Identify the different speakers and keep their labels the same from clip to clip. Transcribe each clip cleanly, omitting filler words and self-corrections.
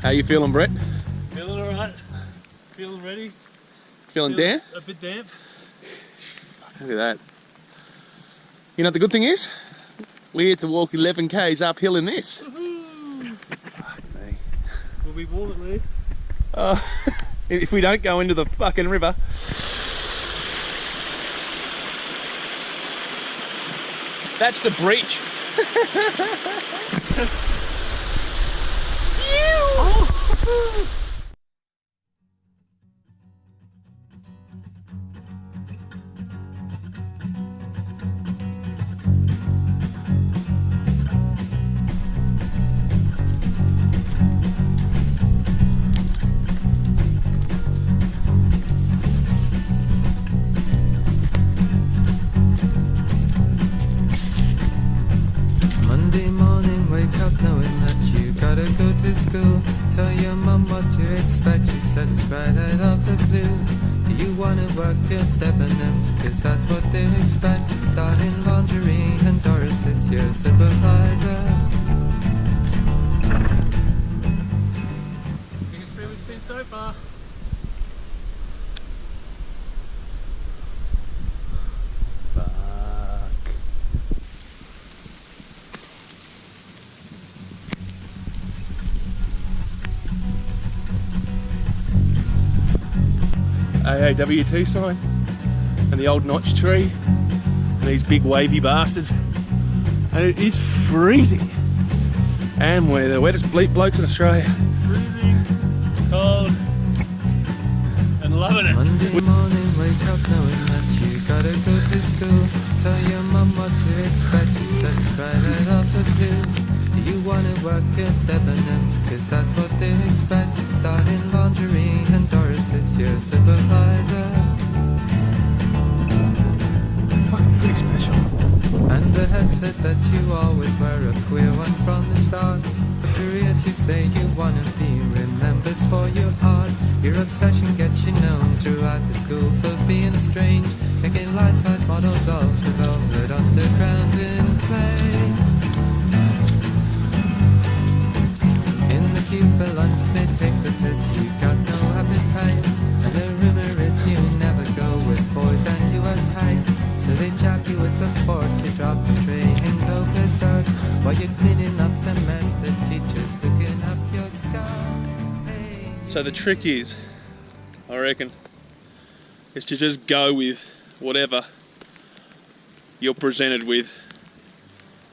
Speaker 1: How you feeling, Brett?
Speaker 2: Feeling alright. Feeling ready.
Speaker 1: Feeling damp?
Speaker 2: A bit damp.
Speaker 1: Look at that. You know what the good thing is? We get to walk 11 k's uphill in this. Fuck me.
Speaker 2: We'll be warm at least.
Speaker 1: If we don't go into the fucking river. That's the breach.
Speaker 3: Monday morning, wake up knowing that you gotta go to school. Tell your mum what to expect, she said it's right out of the blue. Do you wanna work at Debenhams? Cause that's what they expect. Starting lingerie and Doris is your supervisor.
Speaker 2: Biggest tree we've seen so far.
Speaker 1: AAWT sign and the old notch tree and these big wavy bastards, and it is freezing and we're the wettest bleep blokes in Australia.
Speaker 2: Freezing, cold, and loving it.
Speaker 3: Monday morning, wake up knowing that you gotta go to school. Tell your mum what to expect, she said it's right out of the blue. Do you wanna work at Debenhams? Cause that's what they expect. Starting lingerie and Doris is your supervisor.
Speaker 1: Fucking pretty special.
Speaker 3: And the head said that you always were a queer one from the start. For careers you say you wanna be remembered for your art. Your obsession gets you known throughout the school for being strange, making life-size models of the velvet underground in clay. In the queue for lunch they take the piss, you got no appetite. And the rumor is you never go with boys and you are tight. So they jab you with a fork, you drop the tray and go berserk. While you're cleaning up the mess, the teacher's looking up your skull. Hey.
Speaker 1: So the trick is, I reckon, is to just go with whatever you're presented with.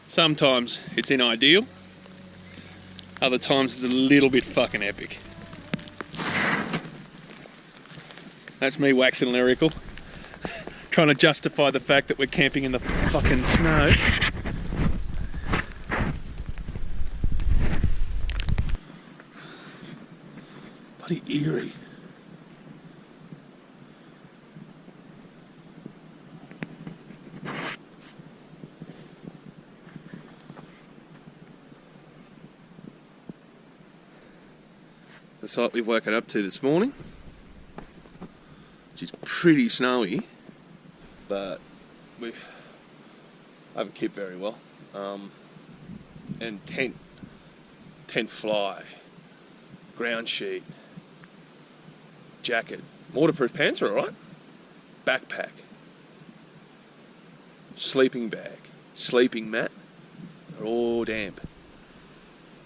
Speaker 1: Sometimes it's ideal, other times it's a little bit fucking epic. That's me waxing lyrical, trying to justify the fact that we're camping in the fucking snow. Bloody eerie. The site we've woken up to this morning, which is pretty snowy, but we haven't kept very well. And tent fly, ground sheet, jacket, waterproof pants are alright, backpack, sleeping bag, sleeping mat are all damp.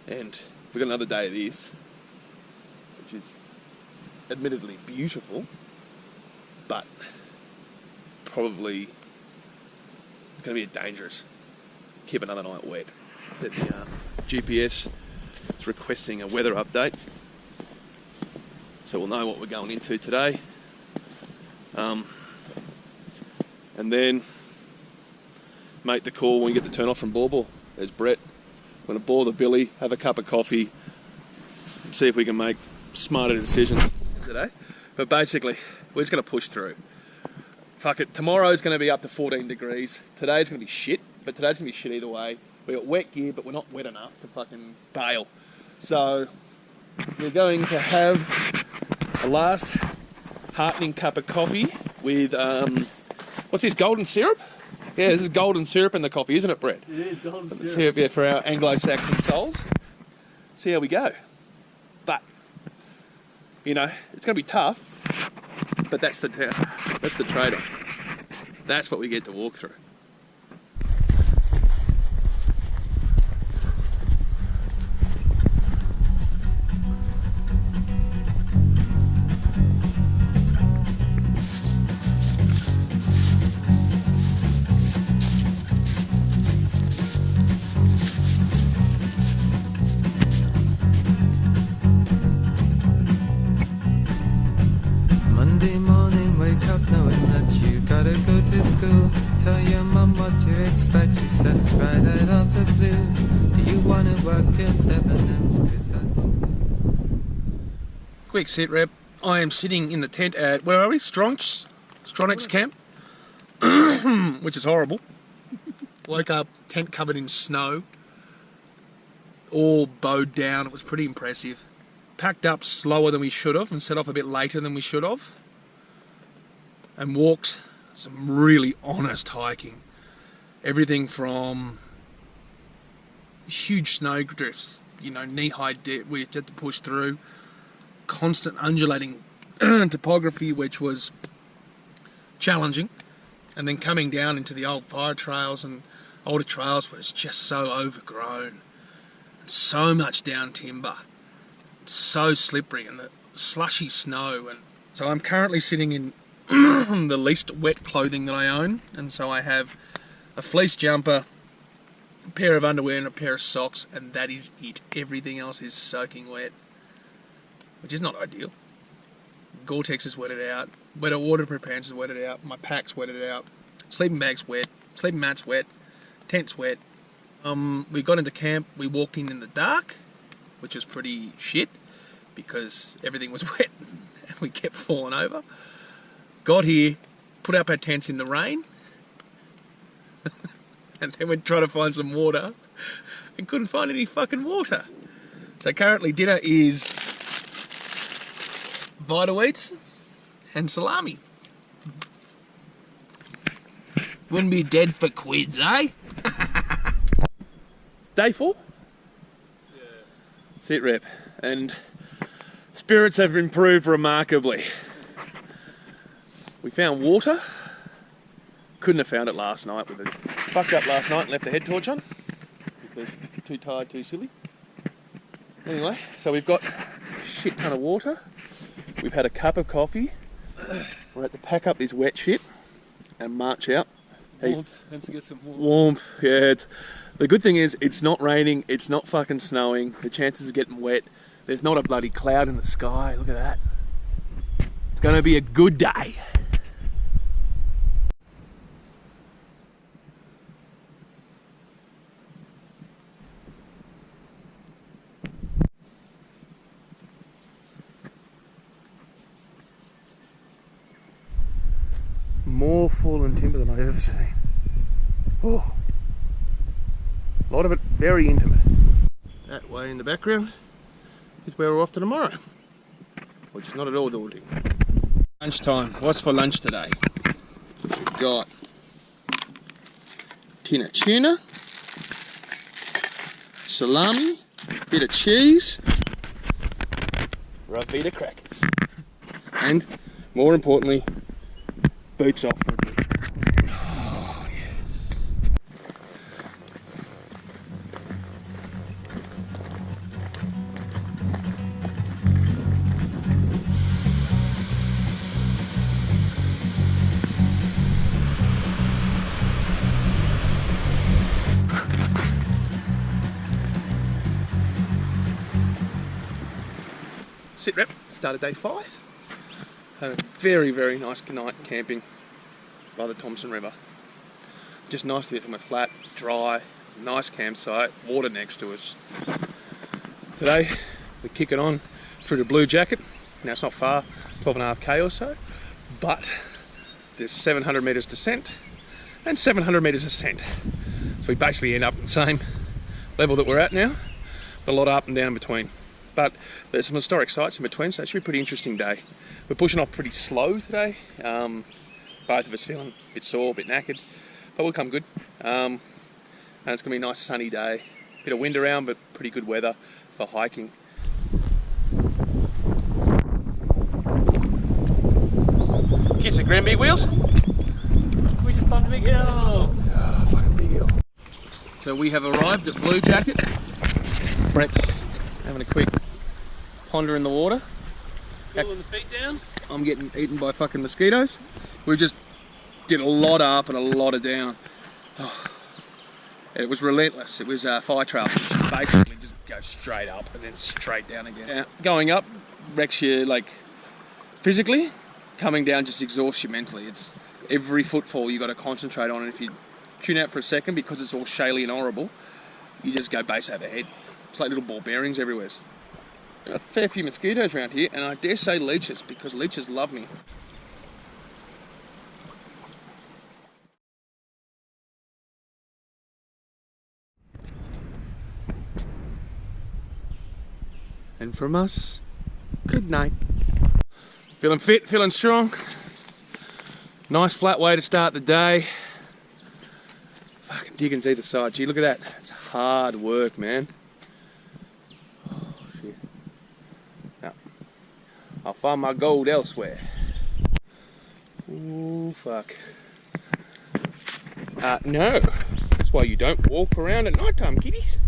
Speaker 1: And we've got another day of this, which is admittedly beautiful, but probably it's going to be dangerous. Keep another night wet. The GPS is requesting a weather update, so we'll know what we're going into today. And then make the call when we get the turn off from Bawball. There's Brett. We're going to bore the billy, have a cup of coffee, see if we can make smarter decisions today. But basically, we're just going to push through. Fuck it, tomorrow's going to be up to 14 degrees. Today's going to be shit, but today's going to be shit either way. We got wet gear, but we're not wet enough to fucking bail. So, we're going to have a last heartening cup of coffee with, what's this, golden syrup? Yeah, this is golden syrup in the coffee, isn't it, Brett?
Speaker 2: It is golden syrup.
Speaker 1: Yeah, for our Anglo-Saxon souls. See how we go. But You know, it's going to be tough, but that's the trade-off. That's what we get to walk through.
Speaker 3: Monday morning, wake up knowing that you gotta go to school. Tell your mum what to expect, she says right out of the blue. Do you wanna work at Debenhams?
Speaker 1: Quick sit rep. I am sitting in the tent at, where are we? Stronix camp, which is horrible. Woke up, tent covered in snow, all bowed down. It was pretty impressive. Packed up slower than we should have and set off a bit later than we should have. And walked some really honest hiking. Everything from huge snow drifts, you know, knee-high dip we had to push through, constant undulating topography which was challenging, and then coming down into the old fire trails and older trails where it's just so overgrown, and so much down timber, so slippery, and the slushy snow. And so I'm currently sitting in the least wet clothing that I own, and so I have a fleece jumper, a pair of underwear and a pair of socks, and that is it. Everything else is soaking wet, which is not ideal. Gore-Tex is wetted out, waterproof pants is wetted out, my pack's wetted out, sleeping bag's wet, sleeping mat's wet, tent's wet. We got into camp, we walked in the dark, which was pretty shit because everything was wet and we kept falling over. Got here, put up our tents in the rain, and then we'd try to find some water and couldn't find any fucking water. So currently dinner is AAWT and salami. Wouldn't be dead for quids, eh? It's day 4?
Speaker 2: Yeah.
Speaker 1: Sit rep. And spirits have improved remarkably. We found water. Couldn't have found it last night. Fucked up last night and left the head torch on because too tired, too silly. Anyway, so we've got a shit ton of water. We've had a cup of coffee. We're at to pack up this wet shit and march out.
Speaker 2: Warmth. Let's get some warmth.
Speaker 1: Warmth, yeah. The good thing is it's not raining, it's not fucking snowing. The chances of getting wet, there's not a bloody cloud in the sky. Look at that. It's going to be a good day. More fallen timber than I've ever seen. Oh, a lot of it very intimate. That way in the background is where we're off to tomorrow, which is not at all daunting. Lunchtime. What's for lunch today? We've got tin of tuna, salami, bit of cheese, Ravita crackers, and more importantly, boots off for a bit. Oh, yes. Sit rep, started day 5. Had a very, very nice night camping by the Thompson River. Just nice to get somewhere flat, dry, nice campsite, water next to us. Today we're kicking on through the Blue Jacket. Now it's not far, 12.5k or so, but there's 700 metres descent and 700 metres ascent. So we basically end up at the same level that we're at now, but a lot of up and down between. But there's some historic sites in between, so it should be a pretty interesting day. We're pushing off pretty slow today. Both of us feeling a bit sore, a bit knackered, but we'll come good. And it's going to be a nice sunny day. Bit of wind around, but pretty good weather for hiking. Grand big wheels?
Speaker 2: We just bumped a big hill.
Speaker 1: Oh, fucking big hill. So we have arrived at Blue Jacket. Brett's having a quick ponder in the water.
Speaker 2: Cooling the feet down.
Speaker 1: I'm getting eaten by fucking mosquitoes. We just did a lot up and a lot of down. Oh, it was relentless. It was fire trail. Basically just go straight up and then straight down again. Now, going up wrecks you like physically. Coming down just exhausts you mentally. It's every footfall you got to concentrate on, and if you tune out for a second because it's all shaly and horrible, you just go base over head. It's like little ball bearings everywhere. There are a fair few mosquitoes around here, and I dare say leeches, because leeches love me. And from us, good night. Feeling fit, feeling strong. Nice flat way to start the day. Fucking digging to either side. Gee, look at that. It's hard work, man. Oh, shit. No. I'll find my gold elsewhere. Ooh, fuck. No. That's why you don't walk around at night time, kiddies.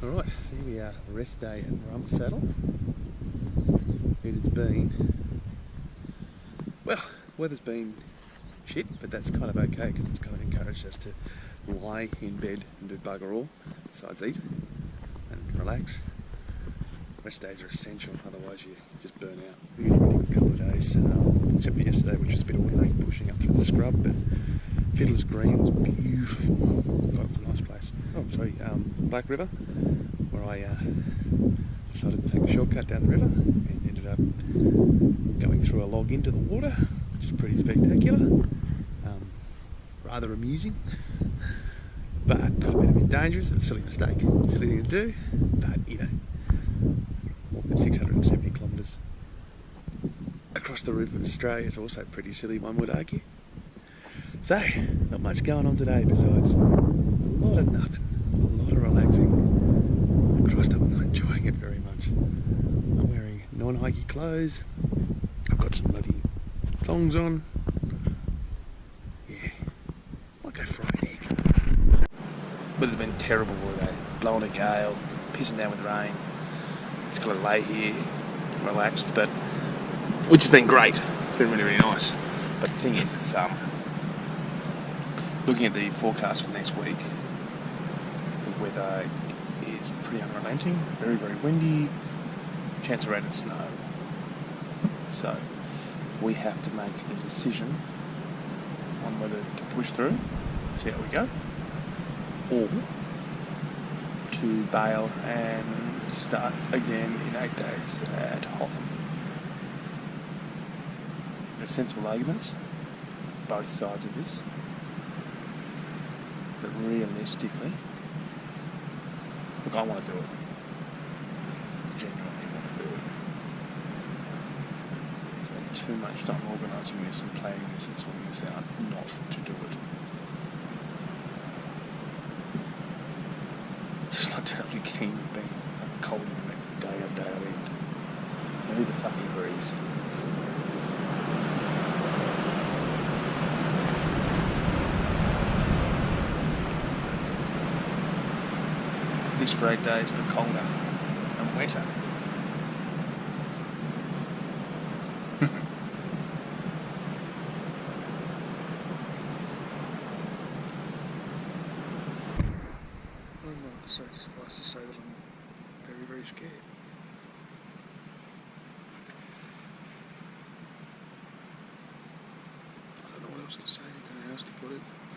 Speaker 1: Alright, so here we are, rest day at Rump Saddle. It has been, well, weather's been shit, but that's kind of okay because it's kind of encouraged us to lie in bed and do bugger all, besides eat and relax. Rest days are essential, otherwise you just burn out. We had a really good couple of days, except for yesterday, which was a bit ordinary, pushing up through the scrub, but Fiddler's Green was beautiful. God, it was a nice place. Oh, sorry, Black River, where I decided to take a shortcut down the river and ended up going through a log into the water, which is pretty spectacular. Rather amusing, but could have been a bit dangerous. It was a silly mistake, silly thing to do, but you know, walking 670 kilometres across the river of Australia is also pretty silly, one would argue. So, not much going on today besides a lot of nothing, a lot of relaxing. Christ, I'm not enjoying it very much. I'm wearing non-hikey clothes. I've got some bloody thongs on. Yeah, might go fry an egg. Weather's been terrible all day. Blowing a gale, pissing down with rain. It's got to lay here, relaxed, but which has been great. It's been really, really nice. But the thing is, it's looking at the forecast for next week, the weather is pretty unrelenting, very, very windy, chance of rain and snow. So we have to make the decision on whether to push through, see how we go, or to bail and start again in 8 days at Hotham. There are sensible arguments, both sides of this. But realistically, look, I want to do it. Genuinely want to do it. Spend too much time organising this and planning this and sorting this out not to do it. Just not terribly keen on being cold and day up, day out end. Who the fuck agrees? This for 8 days, but colder and wetter. Suffice to say that I'm very, very scared. else to say? Anything else to put it?